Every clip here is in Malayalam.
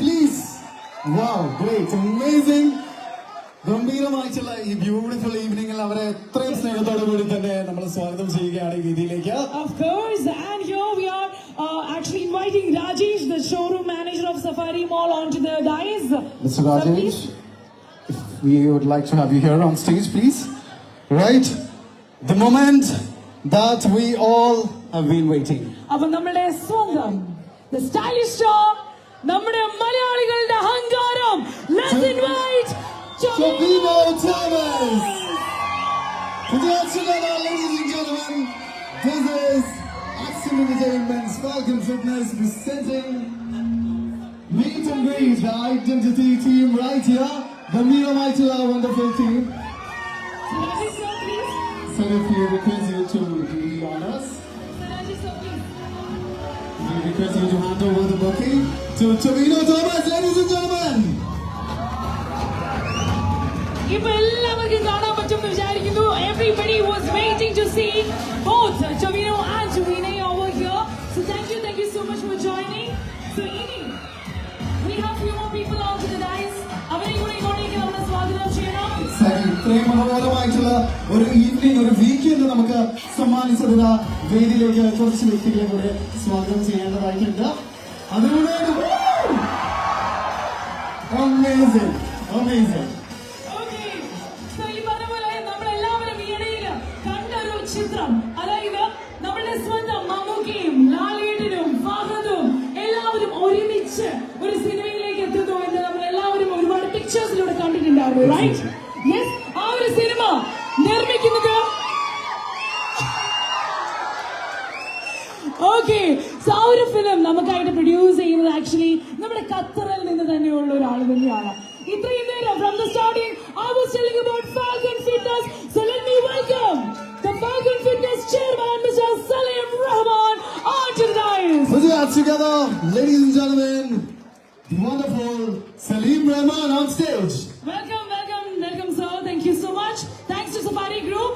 please. Wow, great, amazing. ഗംഭീരമായിട്ടുള്ള ഈ ബ്യൂട്ടിഫുൾ ഈവനിംഗിൽ അവരെ എത്രയും സ്നേഹത്തോടു കൂടി തന്നെ നമ്മൾ സ്വാഗതം ചെയ്യുകയാണ് ഈ വേദിയിലേക്ക്. Of course, and here we are actually inviting Rajesh, the showroom manager of Safari Mall, onto the dais. Mr. Rajesh, if we would like to have you here on stage, please. Right, the moment that we all have been waiting. അപ്പോൾ നമ്മുടെ സ്വന്തം the stylish star, നമ്മുടെ മലയാളികളുടെ അഹങ്കാരം, let's invite Jovino Thomas. Put your hands together, ladies and gentlemen. This is Action Entertainment's Falcon Fitness presenting Meet and Greet, the identity team right here. The Mira Maitila wonderful team. Rajesh sir, please. So if we request you to be honest, Rajesh sir, please. we request you to hand over the bouquet to Jovino Thomas, ladies and gentlemen. ഇപ്പോൾ എല്ലാവർക്കും കാണാൻ പറ്റുമെന്ന് വിചാരിക്കുന്നു. Everybody was waiting to see both Jovino and Jovine over here. So thank you so much for joining. So ഇനി we have few more people on to the dais. അവരെ കൂടെ ഇങ്ങോട്ടേക്ക് നമ്മൾ സ്വാഗതം ചെയ്യണം. ഇത്രയും മനോഹരമായിട്ടുള്ള ഒരു ഈവനിങ്, ഒരു വീക്കെൻഡ് നമുക്ക് സമ്മാനിച്ചതിന് വേദിയിലേക്ക് കുറച്ച് വ്യക്തികളെ കൂടെ സ്വാഗതം ചെയ്യേണ്ടതായിട്ടുണ്ട്. അതുകൊണ്ട് amazing, amazing. ചിത്രം, അതായത് നമ്മുടെ സ്വന്തം മമ്മൂക്കയും ലാലേട്ടനും ഫഹദും എല്ലാവരും ഒരുമിച്ച് ഒരു സിനിമയിലേക്ക് എത്തുന്നു എന്ന് നമ്മൾ എല്ലാവരും ഒരുപാട് പിക്ചേഴ്സിലൂടെ കണ്ടിട്ടുണ്ടായിരുന്നു, റൈറ്റ്? യെസ്, ആ ഒരു സിനിമ നിർമ്മിക്കുന്നത് ഓക്കെ. സോ ആ ഒരു ഫിലിം നമുക്കായിട്ട് പ്രൊഡ്യൂസ് ചെയ്യുന്നത് ആക്ച്വലി നമ്മുടെ ഖത്തറിൽ നിന്ന് തന്നെയുള്ള ഒരാൾ തന്നെയാണ്. ഇത്രയും നേരം from the starting I was telling about Falcon Fitness, so let me welcome the Falcon Fitness chairman, Mr. Salim Rahman, onto the dais. Put your hands together, ladies and gentlemen. The wonderful Salim Rahman on stage. Welcome sir. Thank you so much. Thanks to Safari Group.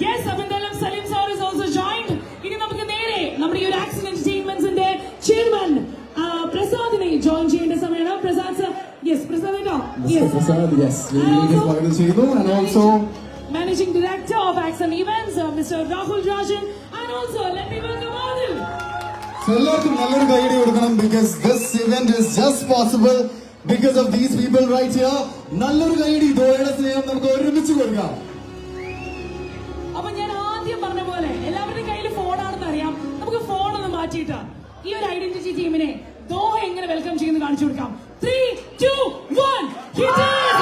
Yes, Abindalam Salim sir is also joined. ഇനി നമുക്ക് നേരെ നമ്മുടെ ഈ ഒരു ആക്ഷൻ എന്റർടൈൻമെന്റ്സിന്റെ ചെയർമാൻ പ്രസാദിനെ ജോയിൻ ചെയ്യേണ്ട സമയമാണ്. പ്രസാദ് സർ, യെസ് പ്രസാദ് ഏട്ടാ, യെസ് പ്രസാദ്, യെസ് വേദിയിലേക്ക് സ്വാഗതം ചെയ്യുന്നു. And also Managing Director of Action Events, Mr. Rahul Rajan, and also let me welcome Adil. എല്ലാവർക്കും നല്ലൊരു കൈയടി കൊടുക്കണം, because this event is just possible because of these people right here. നല്ലൊരു കൈയടി, ദോയുടെ സ്നേഹം നമുക്ക് ഒരുമിച്ച് കൊടുക്കാം. അപ്പൊ ഞാൻ ആദ്യം പറഞ്ഞ പോലെ എല്ലാവരുടെയും കയ്യിൽ ഫോണാണെന്ന് അറിയാം. നമുക്ക് ഫോൺ ഒന്ന് മാറ്റിയിട്ട് ഈ ഒരു ഐഡന്റിറ്റി ടീമിനെ ദോഹ എങ്ങനെ വെൽക്കം ചെയ്യുന്നു കാണിച്ചു കൊടുക്കാം. 3, 2, 1 hit it.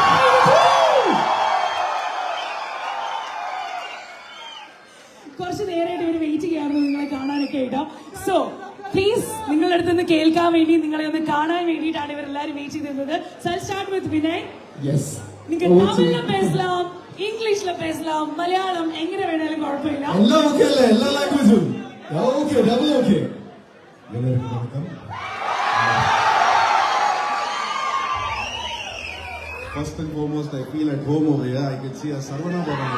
കുറച്ച് നേരമായിട്ട് ഇവര് വെയിറ്റ് ചെയ്യാറുണ്ട് നിങ്ങളെ കാണാനൊക്കെ ആയിട്ടോ. സോ പ്ലീസ് നിങ്ങളുടെ അടുത്ത് നിന്ന് കേൾക്കാൻ വേണ്ടി, നിങ്ങളെ ഒന്ന് കാണാൻ വേണ്ടിയിട്ടാണ് ഇവരെല്ലാരും വെയിറ്റ് ചെയ്തിരുന്നത്. So I start with Vinay. Yes, നിങ്ങൾക്ക് തമിഴില് പേസലാം, ഇംഗ്ലീഷില് പേസലാം, മലയാളം എങ്ങനെ വേണേലും കുഴപ്പമില്ല. എല്ലാം ഓക്കെ അല്ലേ? എല്ലാ ലാംഗ്വേജും ഓക്കെ, ഡബിൾ ഓക്കെ. എല്ലാവർക്കും വണക്കം. First and foremost, I feel at home over here. I can see a Sarvana Bhavan.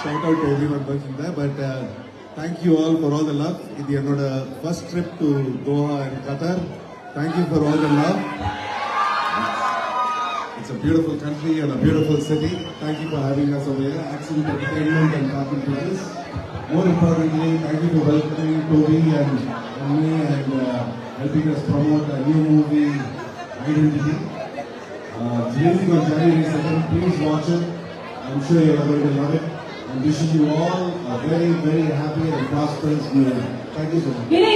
Shout out to everyone working there. But thank you all for all the love. It's your first trip to Doha and Qatar. Thank you for all the love. It's a beautiful country and a beautiful city. Thank you for having us over here. Action Entertainment and Falcon Fitness. More importantly, thank you for welcoming Toby and me and helping us promote a new movie, Identity. It's releasing on January 2nd. Please watch it. I'm sure you're going to love it. I'm wishing you all a very, very happy and prosperous new year. Thank you so much. Vinay,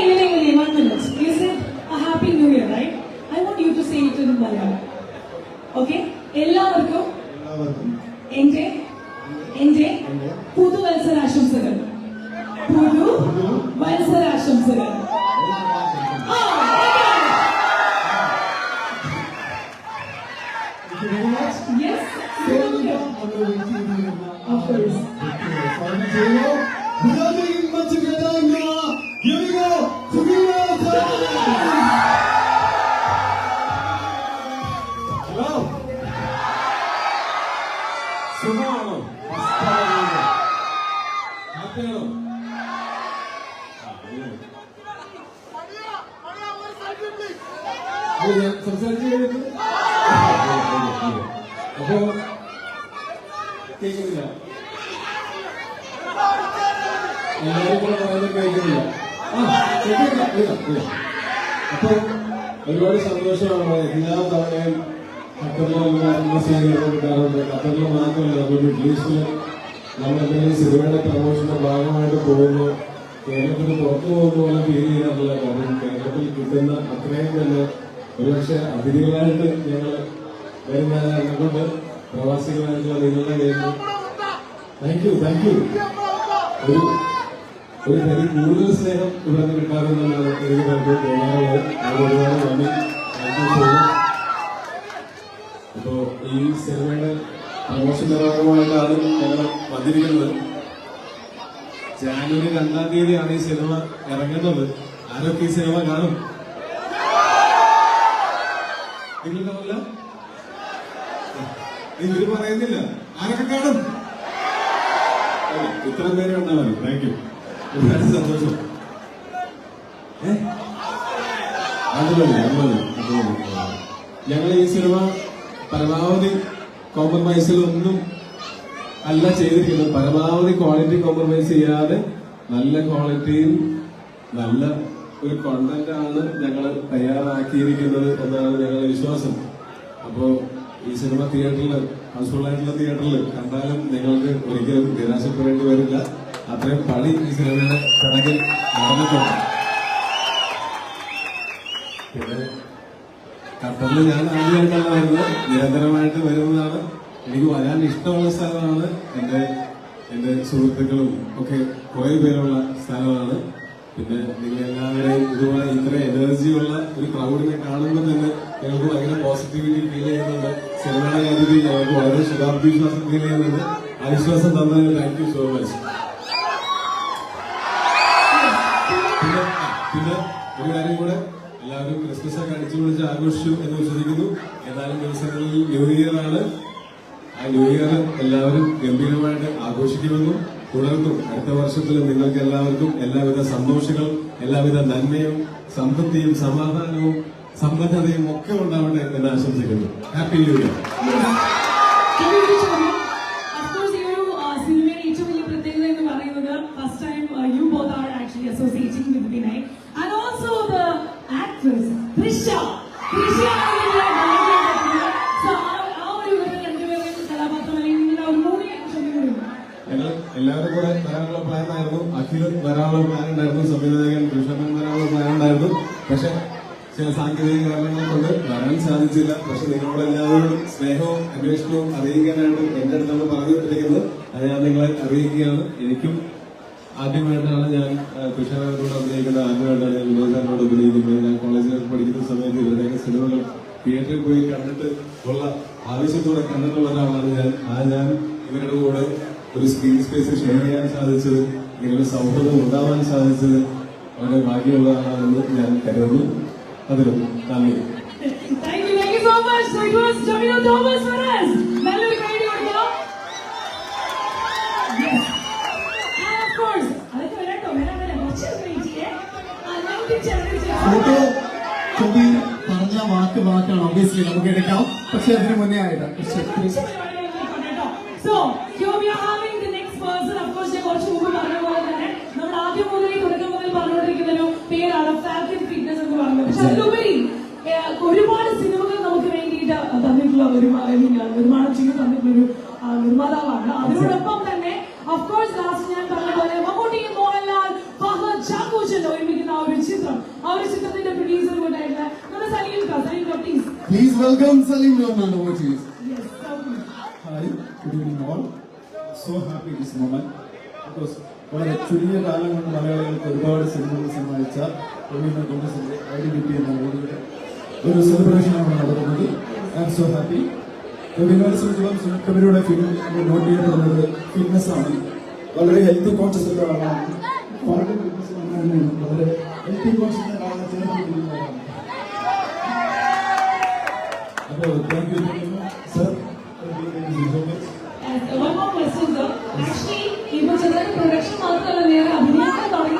1 minute. You said a happy new year, right? I want you to say it in Malayalam. Okay? എല്ലാവർക്കും എന്റെ പുതുവത്സരാശംസകൾ. പുതുവത്സരാശംസകൾ. Yes. Of course. Without taking much of your time now, here we go. Jovino Thomas. Hello. സുഖമാണോ? ഹാപ്പിയാണോ? അത് ഞാൻ സംസാരിച്ചു കഴിഞ്ഞിട്ട് അപ്പോ കേൾക്കുന്നില്ല, എല്ലാവരും കൂടെ പറയുന്നത് കേൾക്കുന്നില്ല. അപ്പൊ ഒരുപാട് സന്തോഷമാണ്. എല്ലാ തവണയും ഖത്തറിലുള്ള സ്വീകരണം കിട്ടാറുണ്ട്. ഖത്തറിൽ മാത്രമല്ല, നമ്മൾ മിഡിൽ ഈസ്റ്റില് നമ്മൾ എന്തെങ്കിലും സിനിമയുടെ പ്രമോഷന്റെ ഭാഗമായിട്ട് പോകുമ്പോൾ കേരളത്തിന് പുറത്തു പോകുന്ന പോലെ ഫീൽ ചെയ്യാറില്ല. കാരണം കേരളത്തിൽ കിട്ടുന്ന അത്രയും തന്നെ ഒരുപക്ഷെ അതിഥികളായിട്ട് ഞങ്ങൾ വരുന്നതിനെ കൊണ്ട് പ്രവാസികളായിട്ടുള്ള നിങ്ങളുടെ കയ്യിൽ താങ്ക് യു ഒരു തരി കൂടുതൽ സ്നേഹം ഇവിടെ നിന്ന് കിട്ടാറുണ്ടെന്നാണ് എനിക്ക് നമുക്ക് തോന്നാറുള്ളത്. അത് ഒരുപാട് നന്ദി. അപ്പോ ഈ സിനിമയുടെ പ്രമോഷന്റെ ഭാഗമായിട്ടാണ് ഞങ്ങൾ വന്നിരിക്കുന്നത്. ജാനുവരി 2-ാം തീയതിയാണ് ഈ സിനിമ ഇറങ്ങുന്നത്. ആരൊക്കെ ഈ സിനിമ കാണും? നിങ്ങൾ കാണില്ല? ഇവര് പറയുന്നില്ല. ആരൊക്കെ കാണും? ഇത്രയും പേരെ ഉണ്ടാ മതി. Thank you. ഒരുപാട് സന്തോഷം. ഞങ്ങൾ ഈ സിനിമ പരമാവധി കോംപ്രമൈസിലൊന്നും അല്ല ചെയ്തിരിക്കുന്നത്. പരമാവധി ക്വാളിറ്റി കോംപ്രമൈസ് ചെയ്യാതെ നല്ല ക്വാളിറ്റിയിൽ നല്ല ഒരു കോണ്ടന്റ് ആണ് ഞങ്ങൾ തയ്യാറാക്കിയിരിക്കുന്നത് എന്നാണ് ഞങ്ങളുടെ വിശ്വാസം. അപ്പോ ഈ സിനിമ തിയേറ്ററിൽ, ഹൗസ്ഫുൾ ആയിട്ടുള്ള തിയേറ്ററിൽ കണ്ടാലും നിങ്ങൾക്ക് ഒരിക്കലും നിരാശപ്പെടേണ്ടി വരില്ല. അത്രയും പണി ഈ സിനിമയുടെ പിറകിൽ നടന്നിട്ടുണ്ട്. പിന്നെ ഖത്തറിൽ ഞാൻ ആദ്യമായിട്ടല്ല വരുന്നത്, നിരന്തരമായിട്ട് വരുന്നതാണ്. എനിക്ക് വരാൻ ഇഷ്ടമുള്ള സ്ഥലമാണ്. എന്റെ സുഹൃത്തുക്കളും ഒക്കെ കുറെ പേരുള്ള സ്ഥലമാണ്. പിന്നെ നിങ്ങൾ എല്ലാവരെയും ഇതുപോലെ ഇത്ര എനർജിയുള്ള ഒരു ക്രൗഡിനെ കാണുമ്പോൾ തന്നെ ഞങ്ങൾക്ക് ഭയങ്കര പോസിറ്റിവിറ്റി ഫീൽ ചെയ്യുന്നുണ്ട്. സിനിമയുടെ കാര്യത്തിൽ ഞങ്ങൾക്ക് വളരെ ശുഭാപ്തിവിശ്വാസം ഫീൽ ചെയ്യുന്നുണ്ട്. ആ വിശ്വാസം തന്നതിന് താങ്ക് യു സോ മച്ച്. പിന്നെ ഒരു കാര്യം കൂടെ, എല്ലാവരും ക്രിസ്മസ് ഒക്കെ അടിച്ചു പൊളിച്ച് ആഘോഷിച്ചു എന്ന് വിശ്വസിക്കുന്നു. ഏതാനും ദിവസങ്ങളിൽ ന്യൂ ഇയർ ആണ്. ആ ന്യൂ ഇയർ എല്ലാവരും ഗംഭീരമായിട്ട് ആഘോഷിക്കുമെന്നും തുടർന്നും അടുത്ത വർഷത്തിൽ നിങ്ങൾക്ക് എല്ലാവർക്കും എല്ലാവിധ സന്തോഷങ്ങളും എല്ലാവിധ നന്മയും സമൃദ്ധിയും സമാധാനവും സമ്പന്നതയും ഒക്കെ ഉണ്ടാവട്ടെ എന്ന് ആശംസിക്കുന്നു. Happy new year. സിനിമയുടെ ഏറ്റവും വലിയ പ്രത്യേകത എന്ന് പറയുന്നത് first time you both are actually associating with Vinay and also the actress Trisha. എല്ലാവരും കൂടെ വരാനുള്ള പ്ലാൻ ആയിരുന്നു. അഖിലും വരാനുള്ള പ്ലാൻ ഉണ്ടായിരുന്നു, സംവിധായകൻ കൃഷ്ണൻ വരാനുള്ള പ്ലാൻ ഉണ്ടായിരുന്നു. പക്ഷെ ചില സാങ്കേതിക കാരണങ്ങൾ കൊണ്ട് വരാൻ സാധിച്ചില്ല. പക്ഷെ നിങ്ങളോടെല്ലാവരും സ്നേഹവും അന്വേഷണവും അറിയിക്കാനായിട്ട് എന്റെ അടുത്താണ് പറഞ്ഞു വിട്ടിരിക്കുന്നത്. അത് ഞാൻ നിങ്ങളെ അറിയിക്കുകയാണ്. എനിക്കും ആദ്യമായിട്ടാണ് ഞാൻ കൃഷ്ണനോട് അഭിനയിക്കുന്നത്. ആദ്യമായിട്ടാണ് ഞാൻ വിനോദനോട് അഭിനയിക്കുന്നത്. ഞാൻ കോളേജിൽ പഠിക്കുന്ന സമയത്ത് ഇവരുടെയൊക്കെ സിനിമകൾ തിയേറ്ററിൽ പോയി കണ്ടിട്ട് ഉള്ള ആവശ്യത്തോടെ കണ്ടിട്ടുള്ള ഒരാളാണ് ഞാൻ. ഞാൻ ഇവരുടെ കൂടെ ഒരു സ്ക്രീൻ സ്പേസ് ഷെയർ ചെയ്യാൻ സാധിച്ചത്, ഇങ്ങനെ സൗഹൃദം ഉണ്ടാവാൻ സാധിച്ചത് വളരെ ഭാഗ്യമുള്ളതാണെന്ന് ഞാൻ കരുതുന്നു. അതിലും നന്ദി. ഫോട്ടോ ചോബി പറഞ്ഞ വാക്കാണ് ഒബ്വിയസ്ലി നമുക്ക് എടുക്കാം. പക്ഷെ അതിന് മുന്നേ ആയിട്ടാണ്. So, here we are having the next person. Of course, ഞാൻ കുറച്ച് മുമ്പ് പറഞ്ഞ പോലെ തന്നെ നമ്മൾ ആദ്യം മുതൽ തുടക്കം മുതൽ പറഞ്ഞുകൊണ്ടിരിക്കുന്ന ഒരു പേരാണ് ഫാൽക്കൺ ഫിറ്റ്നസ് എന്ന് പറയുന്നത്. പക്ഷെ അതിലുപരി ഒരുപാട് സിനിമകൾ നമുക്ക് വേണ്ടിയിട്ട് തന്നിട്ടുള്ള നിർമ്മാണം ചെയ്ത് തന്നിട്ടുള്ള ഒരു നിർമ്മാതാവാണ്. അതിനോടൊപ്പം തന്നെ ഓഫ് കോഴ്സ് ലാസ്റ്റ് ഞാൻ പറഞ്ഞ പോലെ മമ്മൂട്ടി, മോഹൻലാൽ, ഫഹദ്, ചാക്കോച്ചൻ ഒരുമിക്കുന്ന ആ ഒരു ചിത്രത്തിന്റെ പ്രൊഡ്യൂസർ കൂടെ ആയിട്ടുള്ള നമ്മുടെ Salim please. Please welcome Salim Rahman. Over to you. Yes, Hi, good evening all. So happy this moment because വളരെ ചുരുങ്ങിയ കാലം കൊണ്ട് മലയാളികൾക്ക് ഒരുപാട് സിനിമകൾ സമ്മാനിച്ച ടൊവിനോ തോമസിന്റെ ഐഡന്റിറ്റി എന്ന ഒരു സെലിബ്രേഷനാണ് നടക്കുന്നത്. I am so happy. ടൊവിനോയെ സംബന്ധിച്ചിടത്തോളം ടൊവിനോയുടെ ഫിലിം നോട്ട് ചെയ്യപ്പെടുന്നത് ഫിറ്റ്നസ് ആണ്. വളരെ ഹെൽത്തി കോൺഷ്യസ് ഉള്ള ആളാണ്. വളരെ ഹെൽത്തി കോൺഷ്യസ് ആളാണ് ചേർന്നിരിക്കുന്നതാണ്. അപ്പോൾ thank you sir. one more question, sir. Actually, ഇപ്പോൾ ചെറുതായി പ്രൊഡക്ഷൻ മാത്രമല്ല നേരെ അഭിനയിക്കാൻ തുടങ്ങി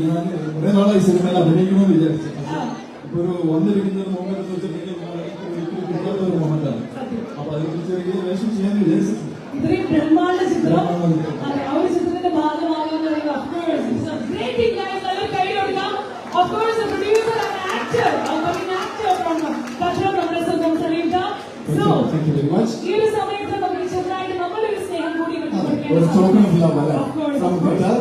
ഞാൻ ഈ സിനിമയിൽ അഭിനയിക്കണമെന്ന് വിചാരിച്ചത്. ഇപ്പൊ ഒരു വന്നിരിക്കുന്ന ഒരു മൊമെന്റ് എന്ന് വെച്ചിട്ടുണ്ടെങ്കിൽ ഒരിക്കലും കിട്ടാത്ത ഒരു മൊമെന്റാണ്. അപ്പൊ അതിനെക്കുറിച്ച് ഒരു വേഷം ചെയ്യാൻ വിചാരിച്ചിട്ടുണ്ട്. ഇത്രയും ബ്രഹ്മാണ്ഡ ചിത്രം അതെ ആ ഒരു ചിത്രത്തിന്റെ ഭാഗമാകാൻ of course a producer and an actor an actor from Katran Ramdasan Salita. So thank you very much. ഈ ഒരു സമയത്ത് നമുക്ക് ചെറുതായിട്ട് നമ്മളൊരു സ്നേഹം കൂടി ഒരു token of love അല്ലേ from Qatar.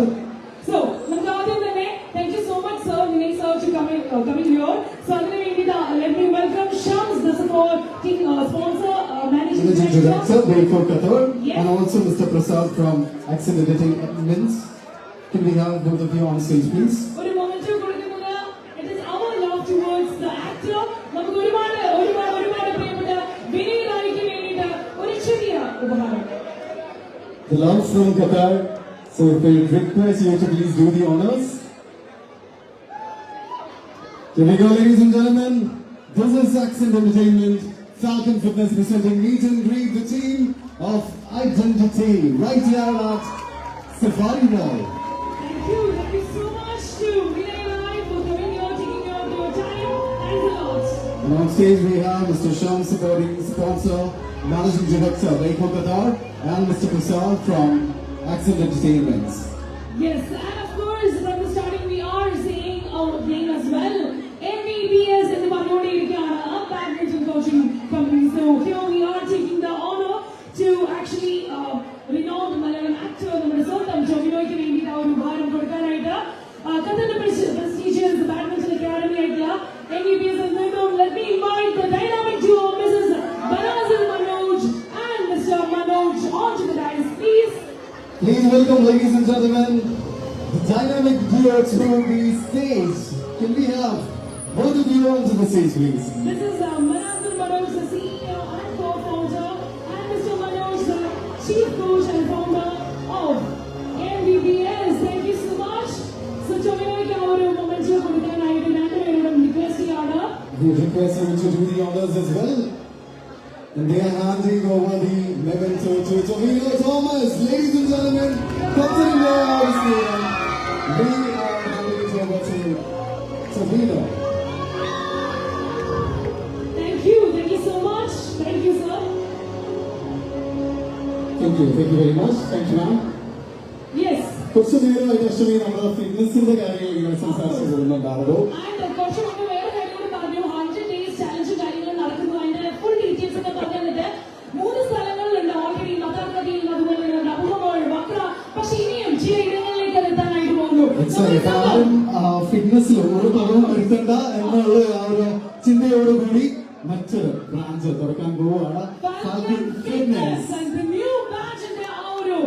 So നമുക്ക് ആദ്യം തന്നെ thank you so much sir Vinay sir to coming here. So അതിനു വേണ്ടി let me welcome Shams the supporting sponsor managing director for Qatar yes. and also Mr. Prasad from Accent Entertainment. Can we have both of you on stage please? ഒരു മൊമെന്റ് കൊടുക്കുന്നത് it is our love towards the actor. നമുക്ക് ഒരുപാട് പ്രിയപ്പെട്ട വിനയ് റായിക്ക് വേണ്ടിയിട്ട് ഒരു ചെറിയ ഉപഹാരം. The love from Qatar. So if I request you to please do the honors. Here we go, ladies and gentlemen. This is Accent Entertainment, Falcon Fitness presenting meet and greet the team of Identity right here at Safari Mall. Thank you so much to Vinay Rai for coming here, taking your time. Thanks a lot. And on stage we have Mr. Sham supporting sponsor, Managing Director Reiko Qatar, and Mr. Prasad from Accent Entertainment. Yes, and of course, from the starting, we are saying our name as well. MEBS in the Manodi Rikyana, a badminton coaching company. So here we are taking the honor to actually renowned Malayalam actor, നമ്മുടെ സ്വന്തം ജോബിനോയ്ക്ക് വേണ്ടിയിട്ട് ആ ഒരു ഉപഹാരം കൊടുക്കാനായിട്ട് ഖത്തറിന്റെ prestigious badminton academy ആയിട്ടുള്ള MEBS എന്ന് let me invite the dynamic duo Mrs. Banazil Manoj and Mr. Manoj onto the dais, please. Please welcome, ladies and gentlemen, the dynamic duo to the stage. Can we have both of you onto the stage, please? This is Manazil Manoj, the CEO and co-founder, and Mr. Manoj, the chief coach and founder of MBBS. Thank you so much. So, Jominoyക്ക് ആ ഒരു മൊമെന്റ് കൊടുക്കാനായിട്ട് രണ്ടുപേരോടും റിക്വസ്റ്റ് ചെയ്യാണ്. We request you to do the honors as well. And they are handing over the memento to Jovino Thomas. Ladies and gentlemen, come to the house here. We are handing it over to Jovino. Thank you so much. Thank you, sir. Thank you very much. Thank you, ma'am. Yes. കുറച്ച് നേരമായിട്ട് അശ്വതി നമ്മുടെ ഫിറ്റ്നസിന്റെ കാര്യങ്ങൾ ഇങ്ങനെ സംസാരിച്ചു പോകുന്നുണ്ടായിരുന്നു. And കുറച്ച് മുമ്പ് വേറെ കാര്യങ്ങൾ പറഞ്ഞു 100 days ചലഞ്ച് കാര്യങ്ങൾ നടക്കുന്നു. അതിന്റെ ഫുൾ ഡീറ്റെയിൽസ് ഒക്കെ പറഞ്ഞിട്ട് 3 സ്ഥലങ്ങളിലുണ്ട് ഓൾറെഡി മതാർക്കതിയിൽ അതുപോലെ നബുമോൾ വക്ര. പക്ഷെ ഇനിയും ചില ഇടങ്ങളിലേക്ക് അത് എത്താനായിട്ട് പോകുന്നു. ഫിറ്റ്നസിൽ ഒരു കുറവും വരുത്തണ്ട എന്നുള്ള ആ ഒരു ചിന്തയോടുകൂടി മറ്റൊരു ബ്രാഞ്ച് തുറക്കാൻ പോവുകയാണ്. Falcon Fitness and the new batch in the Auro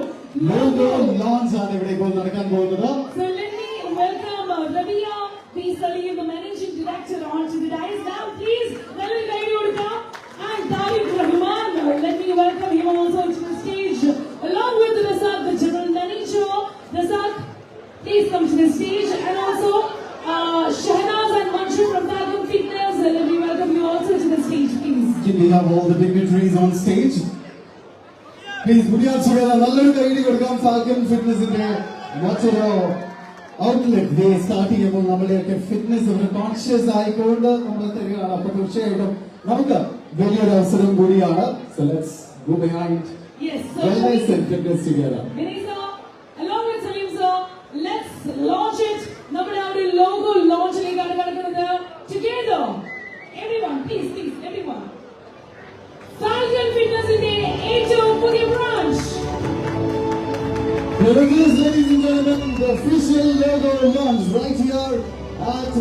logo launch ആണ് ഇവിടെ ഇപ്പോൾ നടക്കാൻ പോകുന്നത്. So let me welcome Rabia P. Salim, the managing director, onto the dais. Now please nalli kaidi kodukka and Tariq Rahman. Let me welcome him also to the stage along with Rasad, the general manager. Rasad, please come to the stage, and also Shahnaz and Mansur from Falcon Fitness. Let me welcome you also to the stage, please. Can we have all the dignitaries on stage? Please put your hands together. നല്ലൊരു കൈയ്യടി കൊടുക്കാം. ഫാൽക്കൺ ഫിറ്റ്നസിന്റെ മറ്റൊരു ഔട്ട്ലെറ്റ് ഡേ സ്റ്റാർട്ട് ചെയ്യുമ്പോൾ നമ്മുടെയൊക്കെ ഫിറ്റ്നസ് ഒരു കോൺഷ്യസ് ആയിക്കൊണ്ട് നമ്മൾ തരികയാണ്. അപ്പൊ തീർച്ചയായിട്ടും നമുക്ക് വലിയൊരു അവസരം കൂടിയാണ്. So let's go behind Yes, wellness and fitness together. Vinay sir, along with Salim sir, let's launch it. നമ്മുടെ ആ ഒരു ലോഗോ ലോഞ്ചിലേക്കാണ് കിടക്കുന്നത്. Together, everyone, please, everyone. Falcon Fitnessന്റെ ഏറ്റവും പുതിയ branch. Here it is, ladies and gentlemen, the official logo launch right here at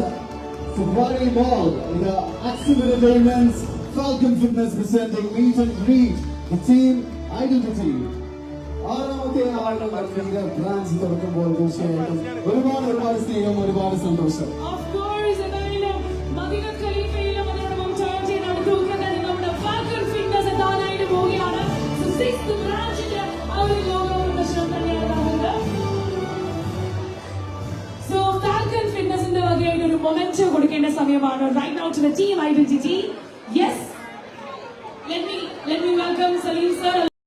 Safari Mall. The Accent Entertainment's Falcon Fitness presenting meet and greet the team Identity. ആറാമത്തെ ആളുകൾ അടുത്ത ബ്രാഞ്ച് തുറക്കുമ്പോൾ തീർച്ചയായിട്ടും ഒരുപാട് സ്നേഹം, ഒരുപാട് സന്തോഷം. Of course, എന്തായാലും മദീന ഖലീഫയിലും അതോടൊപ്പം ചോർച്ചയിൽ അടുത്തുകൊണ്ട് നമ്മുടെ Falcon Fitness എത്താനായിട്ട് പോവുകയാണ്. So 6th ബ്രാഞ്ചിന്റെ ആ ഒരു ലോഗോ പ്രദർശനം തന്നെയാണ് നടക്കുന്നത്. So Falcon Fitnessന്റെ വകയായിട്ട് ഒരു മൊമെന്റോ കൊടുക്കേണ്ട സമയമാണ്. Right now to the team Identity. Yes. Let me welcome Salim sir.